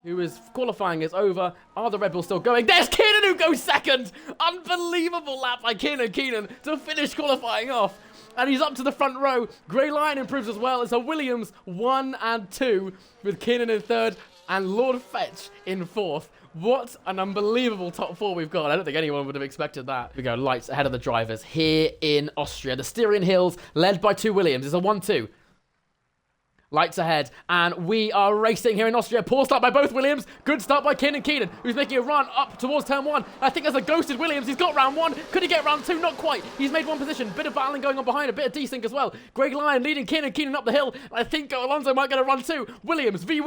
who is qualifying is over. Are the Red Bulls still going? There's Keenan who goes second. Unbelievable lap by Keenan to finish qualifying off. And he's up to the front row. Grey Lion improves as well. It's a Williams 1 and 2 with Keenan in third and Lord Fetch in fourth. What an unbelievable top four we've got. I don't think anyone would have expected that. We go lights ahead of the drivers here in Austria. The Styrian Hills led by 2 Williams. It's a 1-2. Lights ahead, and we are racing here in Austria. Poor start by both Williams. Good start by Keenan, who's making a run up towards turn 1. I think there's a ghosted Williams. He's got round 1. Could he get round 2? Not quite. He's made one position. Bit of battling going on behind. A bit of desync as well. Grey Lion leading Keenan up the hill. I think Alonso might get a run 2. Williams v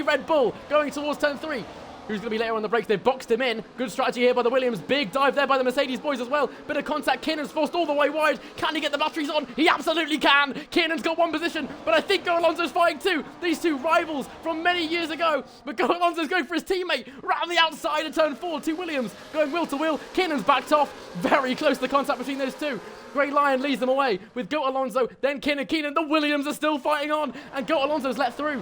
Red Bull going towards turn 3. Who's going to be later on the brakes? They've boxed him in. Good strategy here by the Williams. Big dive there by the Mercedes boys as well. Bit of contact. Kienan's forced all the way wide. Can he get the batteries on? He absolutely can. Kienan's got one position, but I think Go Alonso's fighting too. These two rivals from many years ago. But Go Alonso's going for his teammate. Round the outside of turn 4. 2 Williams going wheel to wheel. Kienan's backed off. Very close to contact between those two. Grey Lion leads them away with Go Alonso. Then Keenan. The Williams are still fighting on. And Go Alonso's let through.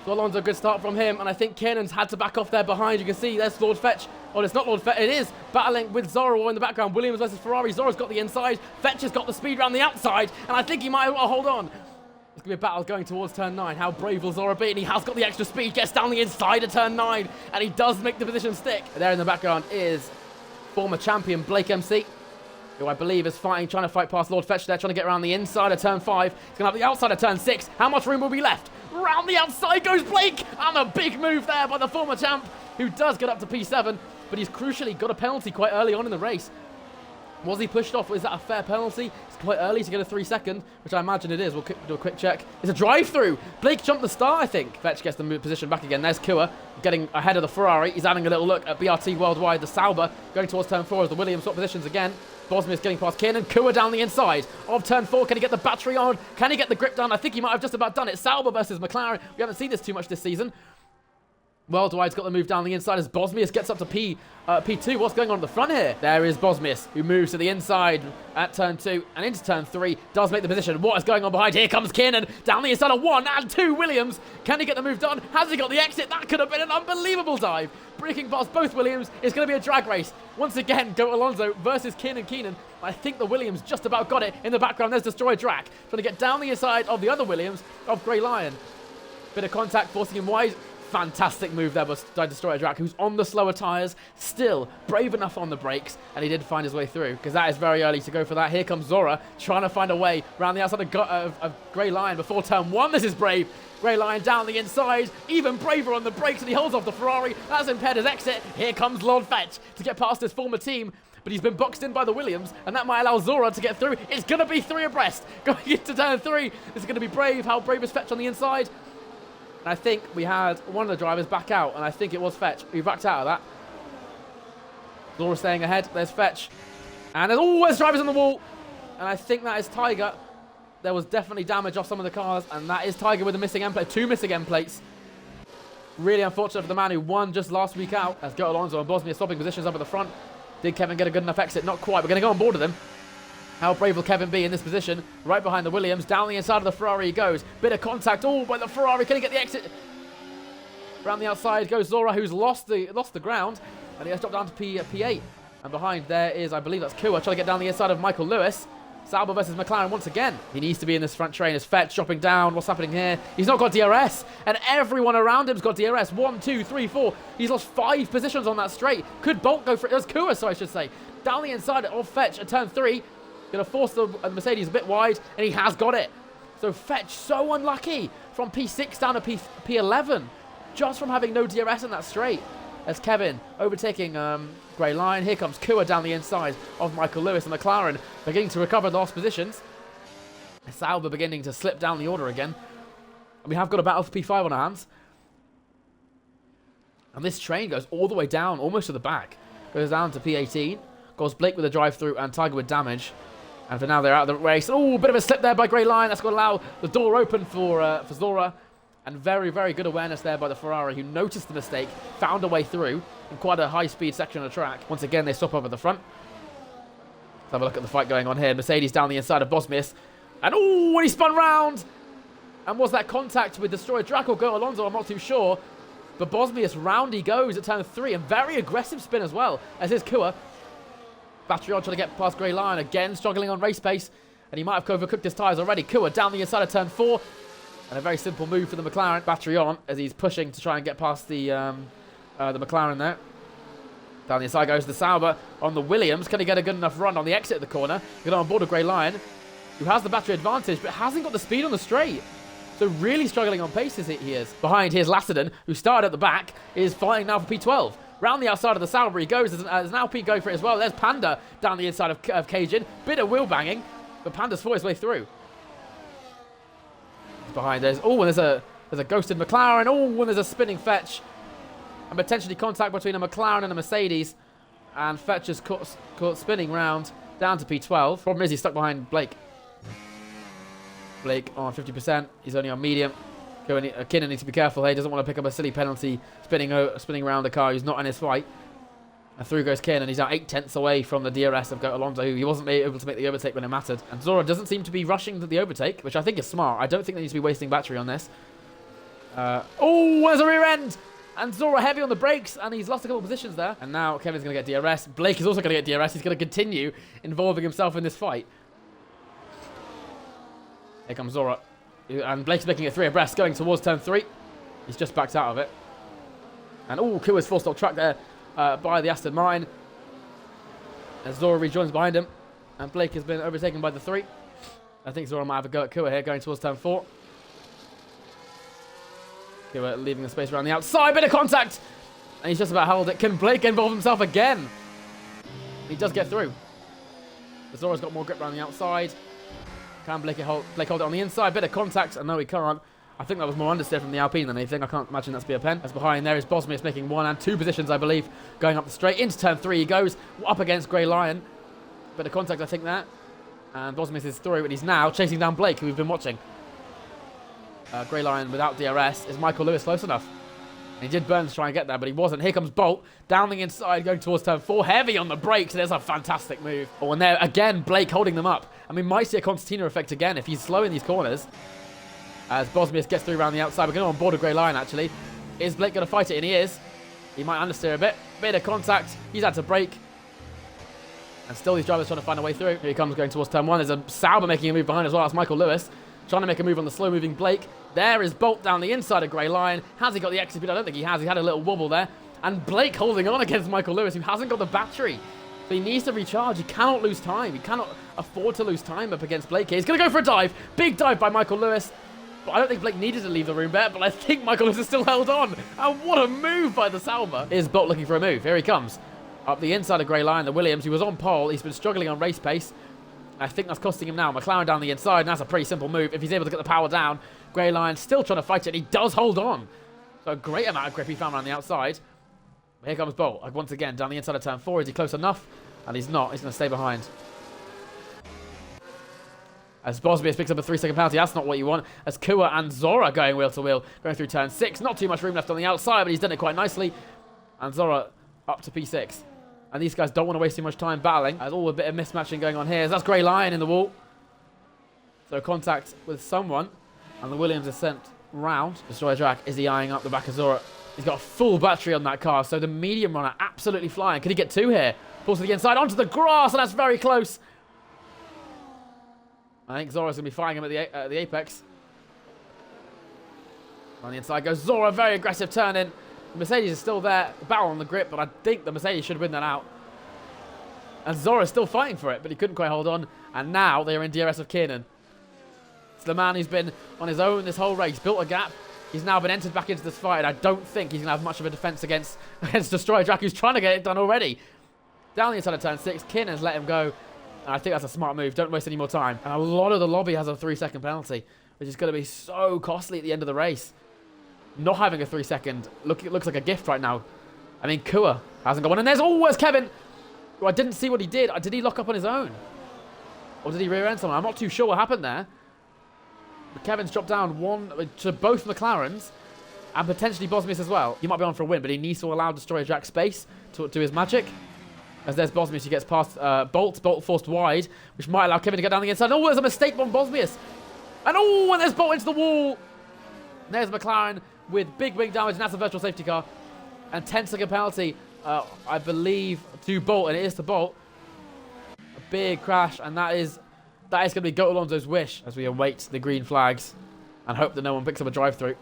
So Alonso, good start from him, and I think Kienan's had to back off there behind. You can see there's Lord Fetch. Oh, it's not Lord Fetch, it is battling with Zora in the background. Williams versus Ferrari. Zora's got the inside. Fetch has got the speed around the outside, and I think he might hold on. It's going to be a battle going towards turn 9. How brave will Zora be? And he has got the extra speed, gets down the inside of turn 9, and he does make the position stick. There in the background is former champion Blake MC, who I believe is trying to fight past Lord Fetch there, trying to get around the inside of turn 5. He's going to have the outside of turn 6. How much room will be left? Round the outside goes Blake, and a big move there by the former champ, who does get up to P7, but he's crucially got a penalty quite early on in the race. Was he pushed off? Is that a fair penalty? It's quite early to get a 3-second, which I imagine it is. We'll do a quick check. It's a drive-through. Blake jumped the start, I think. Fetch gets the position back again. There's Kua getting ahead of the Ferrari. He's having a little look at BRT Worldwide. The Sauber going towards turn 4 as the Williams swap positions again. Bosmius getting past Keenan. Kua down the inside of turn 4. Can he get the battery on? Can he get the grip done? I think he might have just about done it. Sauber versus McLaren. We haven't seen this too much this season. Worldwide's got the move down the inside as Bosmius gets up to P2. What's going on at the front here? There is Bosmius, who moves to the inside at turn 2 and into turn 3. Does make the position. What is going on behind? Here comes Keenan down the inside of 1 and 2 Williams. Can he get the move done? Has he got the exit? That could have been an unbelievable dive. Breaking past both Williams. It's going to be a drag race. Once again, Go Alonso versus Keenan. I think the Williams just about got it. In the background, there's DESTROYERDRAC trying to get down the inside of the other Williams of Grey Lion. Bit of contact, forcing him wide. Fantastic move there by DESTROYERDRAC, who's on the slower tyres, still brave enough on the brakes, and he did find his way through, because that is very early to go for that. Here comes Zora, trying to find a way around the outside of Grey Lion before turn 1. This is brave. Grey Lion down the inside, even braver on the brakes, and he holds off the Ferrari. That's impaired his exit. Here comes Lord Fetch to get past his former team, but he's been boxed in by the Williams, and that might allow Zora to get through. It's going to be 3 abreast going into turn 3. This is going to be brave. How brave is Fetch on the inside? And I think we had one of the drivers back out, and I think it was Fetch who backed out of that. Zora staying ahead. There's Fetch. And there's drivers on the wall. And I think that is Tiger. There was definitely damage off some of the cars, and that is Tiger with a missing end plate. 2 missing end plates. Really unfortunate for the man who won just last week out. As Go Alonso and Bosnia swapping positions up at the front. Did Kevin get a good enough exit? Not quite. We're going to go on board with him. How brave will Kevin be in this position? Right behind the Williams. Down the inside of the Ferrari he goes. Bit of contact all by the Ferrari. Can he get the exit? Around the outside goes Zora, who's lost the ground. And he has dropped down to P8. And behind there is, I believe that's Kua, trying to get down the inside of Michael Lewis. Sauber versus McLaren once again. He needs to be in this front train. As Fetch dropping down. What's happening here? He's not got DRS. And everyone around him's got DRS. 1, 2, 3, 4. He's lost 5 positions on that straight. Could Bolt go for it? It was Kua, so I should say. Down the inside of Fetch at turn 3. Going to force the Mercedes a bit wide, and he has got it. So Fetch so unlucky from P6 down to P11, just from having no DRS in that straight. As Kevin overtaking Grey Lion. Here comes Kua down the inside of Michael Lewis and McLaren, beginning to recover the lost positions. Sauber beginning to slip down the order again. And we have got a battle for P5 on our hands. And this train goes all the way down, almost to the back. Goes down to P18. Goes Blake with a drive-through and Tiger with damage. And for now, they're out of the race. Oh, a bit of a slip there by Grey Lion. That's going to allow the door open for Zora. And very, very good awareness there by the Ferrari, who noticed the mistake, found a way through in quite a high-speed section of the track. Once again, they stop up at the front. Let's have a look at the fight going on here. Mercedes down the inside of Bosmius. And oh, when he spun round. And was that contact with DESTROYERDRAC or Go Alonso? I'm not too sure. But Bosmius, round he goes at turn 3. And very aggressive spin as well, as is Kua. Battery on trying to get past Grey Lion. Again, struggling on race pace. And he might have overcooked his tyres already. Kua down the inside of turn 4. And a very simple move for the McLaren. Battery on as he's pushing to try and get past the McLaren there. Down the inside goes the Sauber on the Williams. Can he get a good enough run on the exit of the corner? Get on board of Grey Lion, who has the battery advantage, but hasn't got the speed on the straight. So really struggling on pace he is. Behind, here's LASSEDEN, who started at the back, is fighting now for P12. Round the outside of the Sauber he goes. There's now P going for it as well. There's Panda down the inside of Cajun. Bit of wheel banging, but Panda's fought his way through. Behind, there's a ghosted McLaren. Oh, and there's a spinning Fetch. And potentially contact between a McLaren and a Mercedes. And Fetch is caught spinning round down to P12. Problem is he's stuck behind Blake. Blake on 50%. He's only on medium. Kinnan needs to be careful here. He doesn't want to pick up a silly penalty spinning around a car who's not in his fight. And through goes Kinnan. He's now 8/10 away from the DRS of Go Alonso, who he wasn't able to make the overtake when it mattered. And Zora doesn't seem to be rushing to the overtake, which I think is smart. I don't think they need to be wasting battery on this. Oh, there's a rear end! And Zora heavy on the brakes, and he's lost a couple of positions there. And now Kevin's going to get DRS. Blake is also going to get DRS. He's going to continue involving himself in this fight. Here comes Zora. And Blake's making it 3 abreast, going towards turn 3. He's just backed out of it. And, oh, Kua's full-stop track there by the Aston Martin. As Zora rejoins behind him. And Blake has been overtaken by the 3. I think Zora might have a go at Kua here, going towards turn 4. Kua leaving the space around the outside. Bit of contact! And he's just about held it. Can Blake involve himself again? He does get through. Zora's got more grip around the outside. Can Blake hold it on the inside? Bit of contact. And no, he can't. I think that was more understeer from the Alpine than anything. I can't imagine that's be a pen. As behind there is Bosmius making 1 and 2 positions, I believe. Going up the straight. Into turn 3 he goes. Up against Grey Lion. Bit of contact, I think, there. And Bosmius is through, and he's now chasing down Blake, who we've been watching. Grey Lion without DRS. Is Michael Lewis close enough? And he did burn to try and get there, but he wasn't. Here comes Bolt, down the inside, going towards turn 4. Heavy on the brakes. There's a fantastic move. Oh, and there, again, Blake holding them up. And we might see a concertina effect again if he's slow in these corners. As Bosmius gets through around the outside. We're going on board a Grey Lion, actually. Is Blake going to fight it? And he is. He might understeer a bit. Bit of contact. He's had to brake. And still these drivers trying to find a way through. Here he comes going towards turn 1. There's a Sauber making a move behind as well. That's Michael Lewis. Trying to make a move on the slow-moving Blake. There is Bolt down the inside of Grey Lion. Has he got the exit speed? I don't think he has. He had a little wobble there. And Blake holding on against Michael Lewis, who hasn't got the battery. So he needs to recharge. He cannot lose time. He cannot afford to lose time up against Blake here. He's going to go for a dive. Big dive by Michael Lewis. But I don't think Blake needed to leave the room there. But I think Michael Lewis is still held on. And what a move by the Sauber. Here's Bolt looking for a move. Here he comes. Up the inside of Grey Lion, the Williams, who was on pole. He's been struggling on race pace. I think that's costing him now. McLaren down the inside, and that's a pretty simple move. If he's able to get the power down, Grey Lion still trying to fight it, and he does hold on. So a great amount of grip he found around the outside. Here comes Bolt, once again, down the inside of turn 4. Is he close enough? And he's not. He's going to stay behind. As Bosmius picks up a 3-second penalty, that's not what you want. As Kua and Zora going wheel to wheel, going through turn 6. Not too much room left on the outside, but he's done it quite nicely. And Zora up to P6. And these guys don't want to waste too much time battling. There's all a bit of mismatching going on here. That's Grey Lion in the wall. So contact with someone. And the Williams is sent round. DESTROYERDRAC, is he eyeing up the back of Zora? He's got a full battery on that car. So the medium runner absolutely flying. Can he get 2 here? Pulls to the inside onto the grass. And that's very close. I think Zora's going to be firing him at the apex. On the inside goes Zora. Very aggressive turn in. The Mercedes is still there, battle on the grip, but I think the Mercedes should win that out. And Zora's still fighting for it, but he couldn't quite hold on. And now they are in DRS of Kiernan. It's the man who's been on his own this whole race, built a gap. He's now been entered back into this fight, and I don't think he's going to have much of a defence against DESTROYERDRAC, who's trying to get it done already. Down the inside of turn 6, Kiernan's let him go. And I think that's a smart move. Don't waste any more time. And a lot of the lobby has a 3-second penalty, which is going to be so costly at the end of the race. Not having a 3-second looks like a gift right now. I mean, Kua hasn't got one. And there's always Kevin. Well, I didn't see what he did. Did he lock up on his own? Or did he rear end someone? I'm not too sure what happened there. But Kevin's dropped down to both McLarens. And potentially Bosmius as well. He might be on for a win, but he needs to allow DESTROYERDRAC space to his magic. As there's Bosmius, he gets past Bolt. Bolt forced wide, which might allow Kevin to get down the inside. Oh, there's a mistake on Bosmius. And oh, and there's Bolt into the wall. There's McLaren with big wing damage, and that's a virtual safety car. And 10-second penalty, I believe, to Bolt, and it is to Bolt. A big crash, and that is going to be Goat Alonso's wish as we await the green flags and hope that no one picks up a drive-through.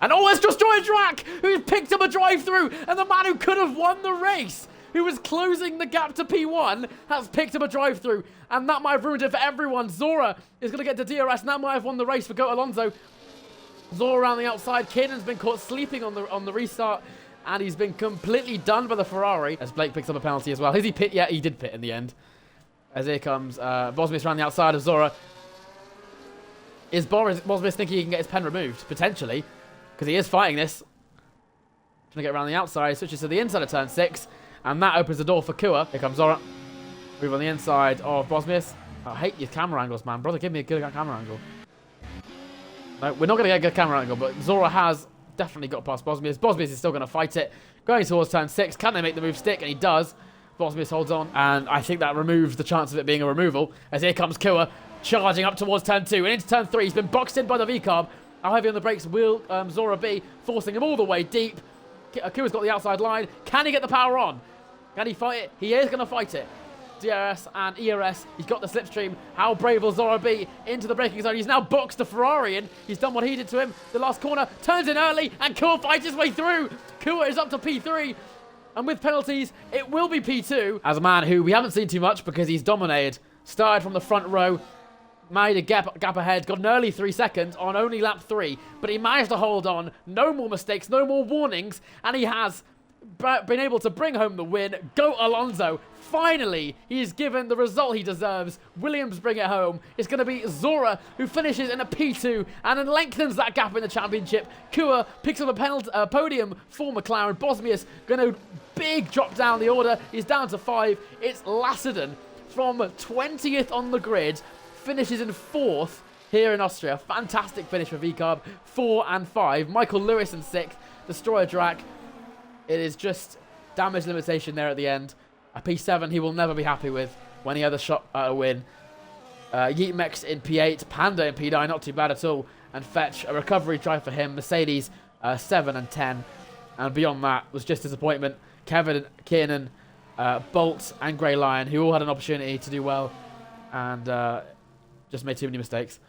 And oh, it's DESTROYERDRAC who's picked up a drive-through, and the man who could have won the race, who was closing the gap to P1, has picked up a drive-through, and that might have ruined it for everyone. Zora is going to get to DRS, and that might have won the race for Goat Alonso. Zora around the outside. Kiernan's been caught sleeping on the restart, and he's been completely done by the Ferrari, as Blake picks up a penalty as well. Has he pit yet? He did pit in the end. As here comes Bosmius around the outside of Zora. Is Bosmius thinking he can get his pen removed? Potentially, because he is fighting this. Trying to get around the outside, switches to the inside of turn 6, and that opens the door for Kua. Here comes Zora. Move on the inside of Bosmius. I hate your camera angles, man. Brother, give me a good camera angle. No, we're not going to get a good camera angle, but Zora has definitely got past Bosmius. Bosmius is still going to fight it. Going towards turn 6. Can they make the move stick? And he does. Bosmius holds on, and I think that removes the chance of it being a removal, as here comes Kua, charging up towards turn 2 and into turn 3. He's been boxed in by the V-carb. How heavy on the brakes will Zora be, forcing him all the way deep. Kua's got the outside line. Can he get the power on? Can he fight it? He is going to fight it. DRS and ERS. He's got the slipstream. How brave will Zora be into the braking zone? He's now boxed the Ferrari in. He's done what he did to him. The last corner, turns in early, and Kua fights his way through. Kua is up to P3. And with penalties, it will be P2. As a man who we haven't seen too much because he's dominated. Started from the front row. Made a gap ahead. Got an early 3 seconds on only lap 3. But he managed to hold on. No more mistakes. No more warnings. And he has been able to bring home the win. Goat Alonso. Finally, he's given the result he deserves. Williams bring it home. It's going to be Zora who finishes in a P2 and then lengthens that gap in the championship. Kua picks up a podium for McLaren. Bosmius going to big drop down the order. He's down to 5. It's Lasseden from 20th on the grid. Finishes in 4th here in Austria. Fantastic finish for VCarb. 4 and 5. Michael Lewis in 6th. DESTROYERDRAC. It is just damage limitation there at the end. A P7 he will never be happy with when he had a shot at a win. Yeetmex in P8. Panda in P9. Not too bad at all. And Fetch, a recovery try for him. Mercedes 7 and 10. And beyond that was just disappointment. Kevin, Kiernan, Bolt and Grey Lion, who all had an opportunity to do well. And just made too many mistakes.